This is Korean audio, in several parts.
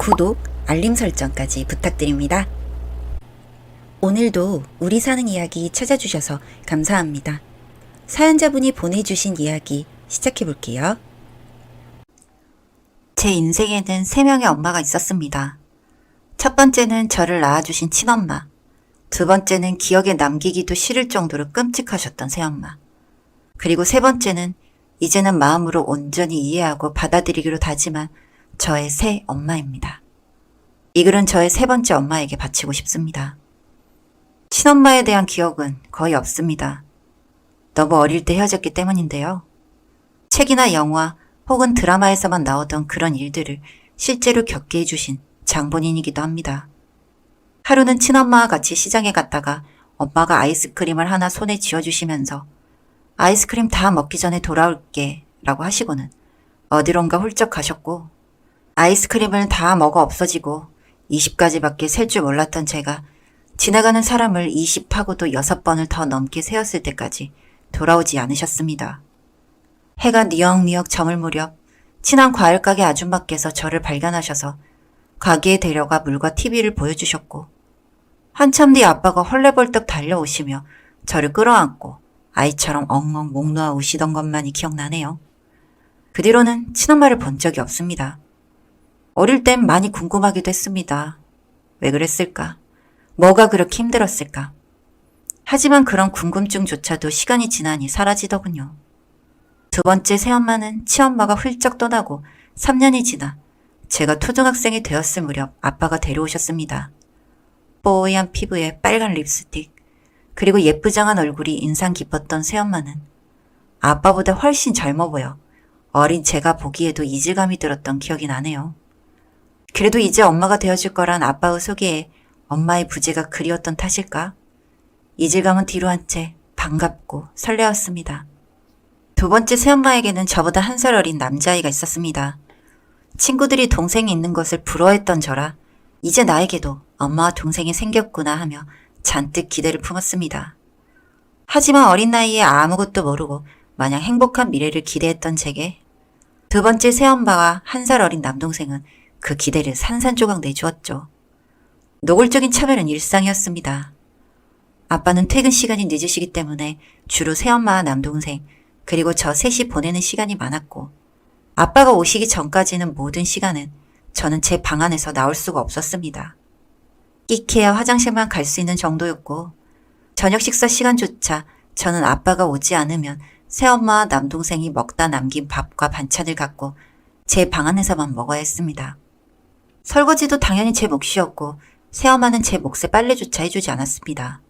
구독, 알림 설정까지 부탁드립니다. 오늘도 우리 사는 이야기 찾아주셔서 감사합니다. 사연자분이 보내주신 이야기 시작해볼게요. 제 인생에는 3명의 엄마가 있었습니다. 첫 번째는 저를 낳아주신 친엄마, 두 번째는 기억에 남기기도 싫을 정도로 끔찍하셨던 새엄마, 그리고 세 번째는 이제는 마음으로 온전히 이해하고 받아들이기로 다짐한 저의 새 엄마입니다. 이 글은 저의 세 번째 엄마에게 바치고 싶습니다. 친엄마에 대한 기억은 거의 없습니다. 너무 어릴 때 헤어졌기 때문인데요. 책이나 영화 혹은 드라마에서만 나오던 그런 일들을 실제로 겪게 해주신 장본인이기도 합니다. 하루는 친엄마와 같이 시장에 갔다가 엄마가 아이스크림을 하나 손에 쥐어주시면서 아이스크림 다 먹기 전에 돌아올게 라고 하시고는 어디론가 훌쩍 가셨고, 아이스크림을 다 먹어 없어지고 20가지밖에 셀 줄 몰랐던 제가 지나가는 사람을 20하고도 6번을 더 넘게 세었을 때까지 돌아오지 않으셨습니다. 해가 니역니역 저물 무렵 친한 과일가게 아줌마께서 저를 발견하셔서 가게에 데려가 물과 TV를 보여주셨고, 한참 뒤 아빠가 헐레벌떡 달려오시며 저를 끌어안고 아이처럼 엉엉 목 놓아 우시던 것만이 기억나네요. 그 뒤로는 친엄마를 본 적이 없습니다. 어릴 땐 많이 궁금하기도 했습니다. 왜 그랬을까? 뭐가 그렇게 힘들었을까? 하지만 그런 궁금증조차도 시간이 지나니 사라지더군요. 두 번째 새엄마는 친엄마가 훌쩍 떠나고 3년이 지나 제가 초등학생이 되었을 무렵 아빠가 데려오셨습니다. 뽀얀 피부에 빨간 립스틱, 그리고 예쁘장한 얼굴이 인상 깊었던 새엄마는 아빠보다 훨씬 젊어 보여 어린 제가 보기에도 이질감이 들었던 기억이 나네요. 그래도 이제 엄마가 되어줄 거란 아빠의 소개에 엄마의 부재가 그리웠던 탓일까? 이질감은 뒤로 한 채 반갑고 설레었습니다. 두 번째 새엄마에게는 저보다 1살 어린 남자아이가 있었습니다. 친구들이 동생이 있는 것을 부러워했던 저라 이제 나에게도 엄마와 동생이 생겼구나 하며 잔뜩 기대를 품었습니다. 하지만 어린 나이에 아무것도 모르고 마냥 행복한 미래를 기대했던 제게 두 번째 새엄마와 1살 어린 남동생은 그 기대를 산산조각 내주었죠. 노골적인 차별은 일상이었습니다. 아빠는 퇴근 시간이 늦으시기 때문에 주로 새엄마와 남동생 그리고 저 셋이 보내는 시간이 많았고, 아빠가 오시기 전까지는 모든 시간은 저는 제 방 안에서 나올 수가 없었습니다. 끼케야 화장실만 갈 수 있는 정도였고, 저녁 식사 시간조차 저는 아빠가 오지 않으면 새엄마와 남동생이 먹다 남긴 밥과 반찬을 갖고 제 방 안에서만 먹어야 했습니다. 설거지도 당연히 제 몫이었고 새엄마는 제 몫에 빨래조차 해주지 않았습니다.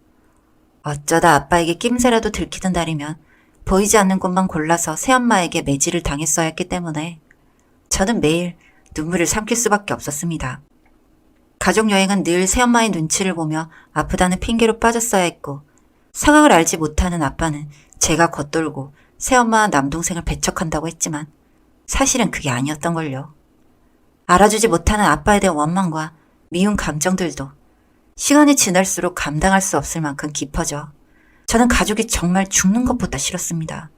어쩌다 아빠에게 낌새라도 들키던 날이면 보이지 않는 곳만 골라서 새엄마에게 매질을 당했어야 했기 때문에 저는 매일 눈물을 삼킬 수밖에 없었습니다. 가족여행은 늘 새엄마의 눈치를 보며 아프다는 핑계로 빠졌어야 했고, 상황을 알지 못하는 아빠는 제가 겉돌고 새엄마와 남동생을 배척한다고 했지만 사실은 그게 아니었던걸요. 알아주지 못하는 아빠에 대한 원망과 미운 감정들도 시간이 지날수록 감당할 수 없을 만큼 깊어져 저는 가족이 정말 죽는 것보다 싫었습니다.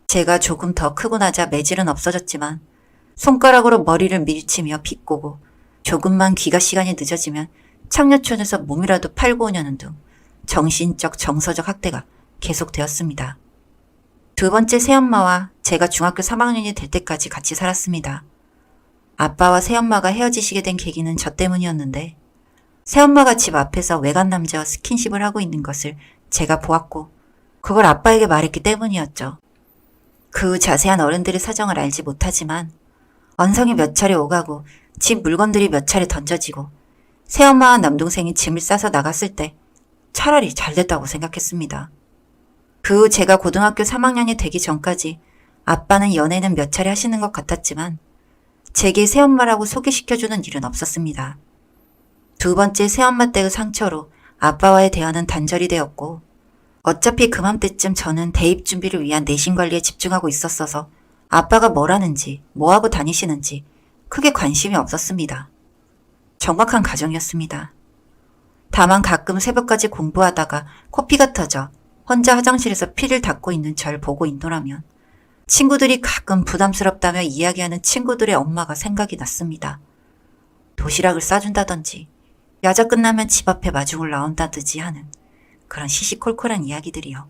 제가 조금 더 크고 나자 매질은 없어졌지만 손가락으로 머리를 밀치며 비꼬고, 조금만 귀가 시간이 늦어지면 창녀촌에서 몸이라도 팔고 오냐는 등 정신적 정서적 학대가 계속되었습니다. 두 번째 새엄마와 제가 중학교 3학년이 될 때까지 같이 살았습니다. 아빠와 새엄마가 헤어지시게 된 계기는 저 때문이었는데, 새엄마가 집 앞에서 외간 남자와 스킨십을 하고 있는 것을 제가 보았고 그걸 아빠에게 말했기 때문이었죠. 그 자세한 어른들의 사정을 알지 못하지만 언성이 몇 차례 오가고 집 물건들이 몇 차례 던져지고 새엄마와 남동생이 짐을 싸서 나갔을 때 차라리 잘 됐다고 생각했습니다. 그 후 제가 고등학교 3학년이 되기 전까지 아빠는 연애는 몇 차례 하시는 것 같았지만 제게 새엄마라고 소개시켜주는 일은 없었습니다. 두 번째 새엄마 때의 상처로 아빠와의 대화는 단절이 되었고, 어차피 그맘때쯤 저는 대입 준비를 위한 내신 관리에 집중하고 있었어서 아빠가 뭘 하는지 뭐하고 다니시는지 크게 관심이 없었습니다. 정막한 가정이었습니다. 다만 가끔 새벽까지 공부하다가 코피가 터져 혼자 화장실에서 피를 닦고 있는 절 보고 있노라면 친구들이 가끔 부담스럽다며 이야기하는 친구들의 엄마가 생각이 났습니다. 도시락을 싸준다든지 야자 끝나면 집 앞에 마중을 나온다든지 하는 그런 시시콜콜한 이야기들이요.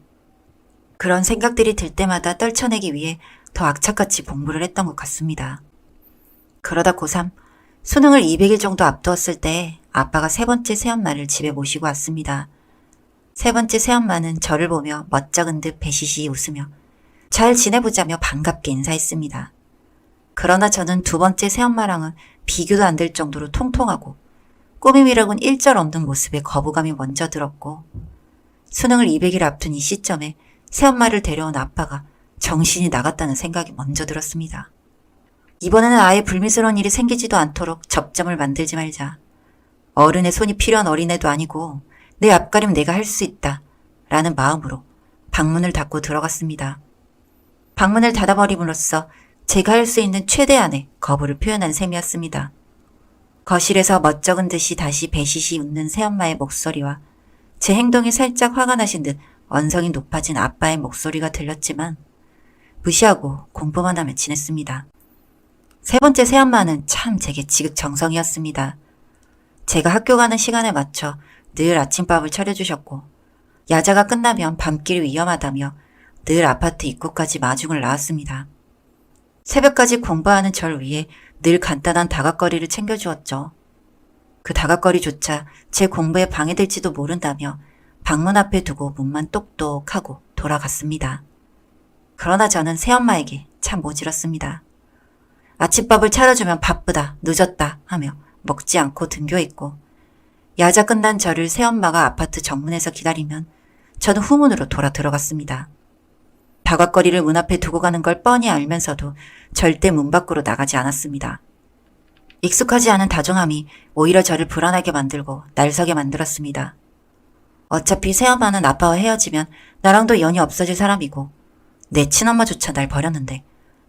그런 생각들이 들 때마다 떨쳐내기 위해 더 악착같이 공부를 했던 것 같습니다. 그러다 고3 수능을 200일 정도 앞두었을 때 아빠가 세 번째 새엄마를 집에 모시고 왔습니다. 세 번째 새엄마는 저를 보며 멋쩍은 듯 배시시 웃으며 잘 지내보자며 반갑게 인사했습니다. 그러나 저는 두 번째 새엄마랑은 비교도 안 될 정도로 통통하고 꾸밈이라고는 일절 없는 모습에 거부감이 먼저 들었고 수능을 200일 앞둔 이 시점에 새엄마를 데려온 아빠가 정신이 나갔다는 생각이 먼저 들었습니다. 이번에는 아예 불미스러운 일이 생기지도 않도록 접점을 만들지 말자. 어른의 손이 필요한 어린애도 아니고 내 앞가림 내가 할 수 있다 라는 마음으로 방문을 닫고 들어갔습니다. 방문을 닫아버림으로써 제가 할 수 있는 최대한의 거부를 표현한 셈이었습니다. 거실에서 멋쩍은 듯이 다시 배시시 웃는 새엄마의 목소리와 제 행동이 살짝 화가 나신 듯 언성이 높아진 아빠의 목소리가 들렸지만 무시하고 공부만 하며 지냈습니다. 세 번째 새엄마는 참 제게 지극정성이었습니다. 제가 학교 가는 시간에 맞춰 늘 아침밥을 차려주셨고 야자가 끝나면 밤길 위험하다며 늘 아파트 입구까지 마중을 나왔습니다. 새벽까지 공부하는 절 위해 늘 간단한 다각거리를 챙겨주었죠. 그 다각거리조차 제 공부에 방해될지도 모른다며 방문 앞에 두고 문만 똑똑하고 돌아갔습니다. 그러나 저는 새엄마에게 참 모질었습니다. 아침밥을 차려주면 바쁘다, 늦었다 하며 먹지 않고 등교했고 야자 끝난 저를 새엄마가 아파트 정문에서 기다리면 저는 후문으로 돌아 들어갔습니다. 다각거리를 문 앞에 두고 가는 걸 뻔히 알면서도 절대 문 밖으로 나가지 않았습니다. 익숙하지 않은 다정함이 오히려 저를 불안하게 만들고 날서게 만들었습니다. 어차피 새엄마는 아빠와 헤어지면 나랑도 연이 없어질 사람이고 내 친엄마조차 날 버렸는데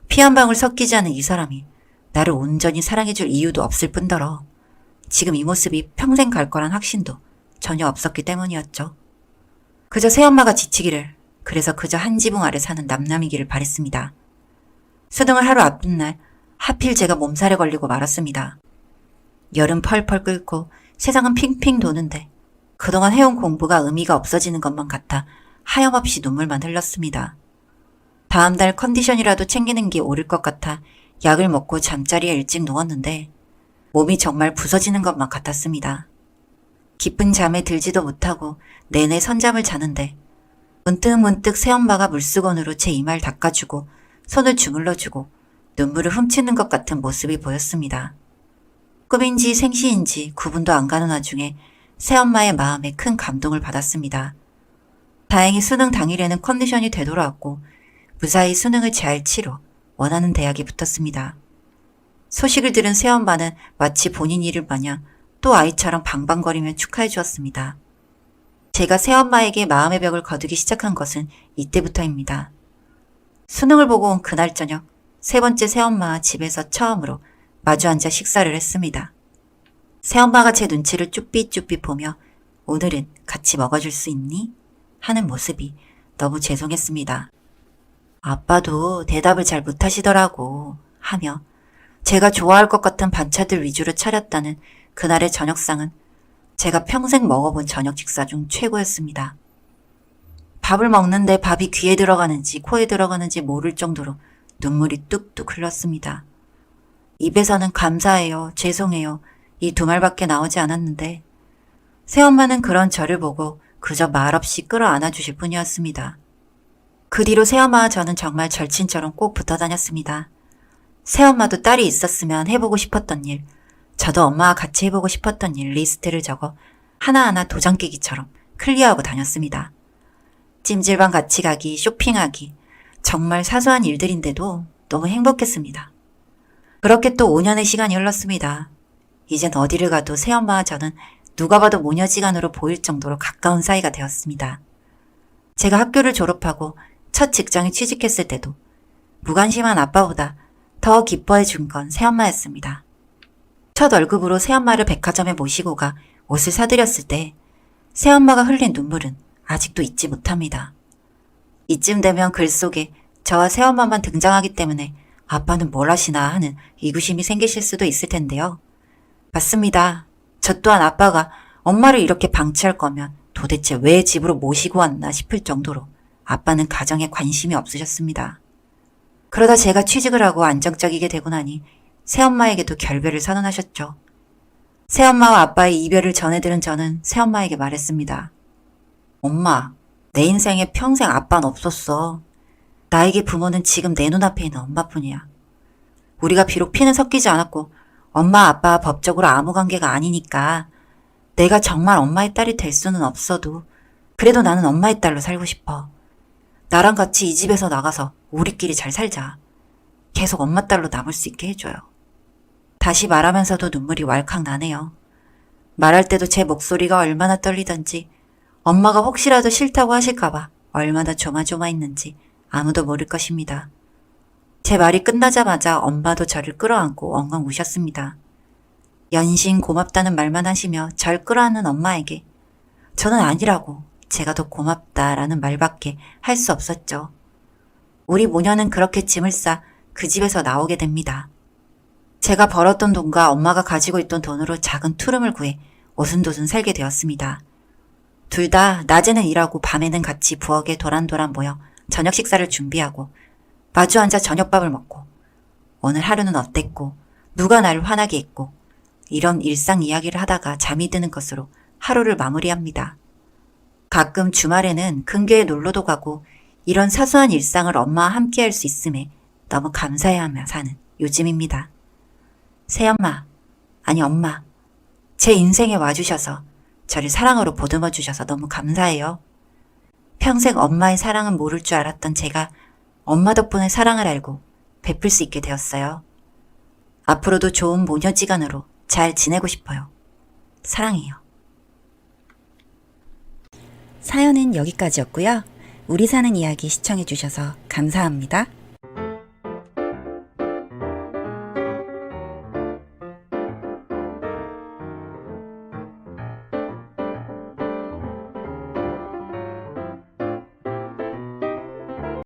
피 한 방울 섞이지 않은 이 사람이 나를 온전히 사랑해줄 이유도 없을 뿐더러 지금 이 모습이 평생 갈 거란 확신도 전혀 없었기 때문이었죠. 그저 새엄마가 지치기를, 그래서 그저 한 지붕 아래 사는 남남이기를 바랬습니다. 수능을 하루 앞둔 날 하필 제가 몸살에 걸리고 말았습니다. 열은 펄펄 끓고 세상은 핑핑 도는데 그동안 해온 공부가 의미가 없어지는 것만 같아 하염없이 눈물만 흘렀습니다. 다음 달 컨디션이라도 챙기는 게 옳을 것 같아 약을 먹고 잠자리에 일찍 누웠는데 몸이 정말 부서지는 것만 같았습니다. 깊은 잠에 들지도 못하고 내내 선잠을 자는데 문득문득 새엄마가 물수건으로 제 이마를 닦아주고 손을 주물러주고 눈물을 훔치는 것 같은 모습이 보였습니다. 꿈인지 생시인지 구분도 안 가는 와중에 새엄마의 마음에 큰 감동을 받았습니다. 다행히 수능 당일에는 컨디션이 되돌아왔고 무사히 수능을 잘 치러 원하는 대학에 붙었습니다. 소식을 들은 새엄마는 마치 본인 일을 마냥 또 아이처럼 방방거리며 축하해 주었습니다. 제가 새엄마에게 마음의 벽을 거두기 시작한 것은 이때부터입니다. 수능을 보고 온 그날 저녁 세 번째 새엄마와 집에서 처음으로 마주 앉아 식사를 했습니다. 새엄마가 제 눈치를 쭈삣쭈삣 보며 오늘은 같이 먹어줄 수 있니? 하는 모습이 너무 죄송했습니다. 아빠도 대답을 잘 못하시더라고 하며 제가 좋아할 것 같은 반찬들 위주로 차렸다는 그날의 저녁상은 제가 평생 먹어본 저녁 식사 중 최고였습니다. 밥을 먹는데 밥이 귀에 들어가는지 코에 들어가는지 모를 정도로 눈물이 뚝뚝 흘렀습니다. 입에서는 감사해요, 죄송해요 이 두 말밖에 나오지 않았는데 새엄마는 그런 저를 보고 그저 말없이 끌어안아 주실 뿐이었습니다. 그 뒤로 새엄마와 저는 정말 절친처럼 꼭 붙어 다녔습니다. 새엄마도 딸이 있었으면 해보고 싶었던 일, 저도 엄마와 같이 해보고 싶었던 일 리스트를 적어 하나하나 도장 깨기처럼 클리어하고 다녔습니다. 찜질방 같이 가기, 쇼핑하기, 정말 사소한 일들인데도 너무 행복했습니다. 그렇게 또 5년의 시간이 흘렀습니다. 이젠 어디를 가도 새엄마와 저는 누가 봐도 모녀지간으로 보일 정도로 가까운 사이가 되었습니다. 제가 학교를 졸업하고 첫 직장에 취직했을 때도 무관심한 아빠보다 더 기뻐해 준 건 새엄마였습니다. 첫 월급으로 새엄마를 백화점에 모시고 가 옷을 사드렸을 때 새엄마가 흘린 눈물은 아직도 잊지 못합니다. 이쯤 되면 글 속에 저와 새엄마만 등장하기 때문에 아빠는 뭘 하시나 하는 의구심이 생기실 수도 있을 텐데요. 맞습니다. 저 또한 아빠가 엄마를 이렇게 방치할 거면 도대체 왜 집으로 모시고 왔나 싶을 정도로 아빠는 가정에 관심이 없으셨습니다. 그러다 제가 취직을 하고 안정적이게 되고 나니 새엄마에게도 결별을 선언하셨죠. 새엄마와 아빠의 이별을 전해들은 저는 새엄마에게 말했습니다. 엄마, 내 인생에 평생 아빠는 없었어. 나에게 부모는 지금 내 눈앞에 있는 엄마뿐이야. 우리가 비록 피는 섞이지 않았고 엄마 아빠와 법적으로 아무 관계가 아니니까 내가 정말 엄마의 딸이 될 수는 없어도 그래도 나는 엄마의 딸로 살고 싶어. 나랑 같이 이 집에서 나가서 우리끼리 잘 살자. 계속 엄마 딸로 남을 수 있게 해줘요. 다시 말하면서도 눈물이 왈칵 나네요. 말할 때도 제 목소리가 얼마나 떨리던지 엄마가 혹시라도 싫다고 하실까봐 얼마나 조마조마했는지 아무도 모를 것입니다. 제 말이 끝나자마자 엄마도 저를 끌어안고 엉엉 우셨습니다. 연신 고맙다는 말만 하시며 절 끌어안는 엄마에게 저는 아니라고 제가 더 고맙다라는 말밖에 할 수 없었죠. 우리 모녀는 그렇게 짐을 싸 그 집에서 나오게 됩니다. 제가 벌었던 돈과 엄마가 가지고 있던 돈으로 작은 투룸을 구해 오순도순 살게 되었습니다. 둘 다 낮에는 일하고 밤에는 같이 부엌에 도란도란 모여 저녁 식사를 준비하고 마주 앉아 저녁밥을 먹고 오늘 하루는 어땠고 누가 나를 화나게 했고 이런 일상 이야기를 하다가 잠이 드는 것으로 하루를 마무리합니다. 가끔 주말에는 근교에 놀러도 가고 이런 사소한 일상을 엄마와 함께 할 수 있음에 너무 감사해하며 사는 요즘입니다. 새엄마, 아니 엄마, 제 인생에 와주셔서 저를 사랑으로 보듬어 주셔서 너무 감사해요. 평생 엄마의 사랑은 모를 줄 알았던 제가 엄마 덕분에 사랑을 알고 베풀 수 있게 되었어요. 앞으로도 좋은 모녀지간으로 잘 지내고 싶어요. 사랑해요. 사연은 여기까지였고요. 우리 사는 이야기 시청해주셔서 감사합니다.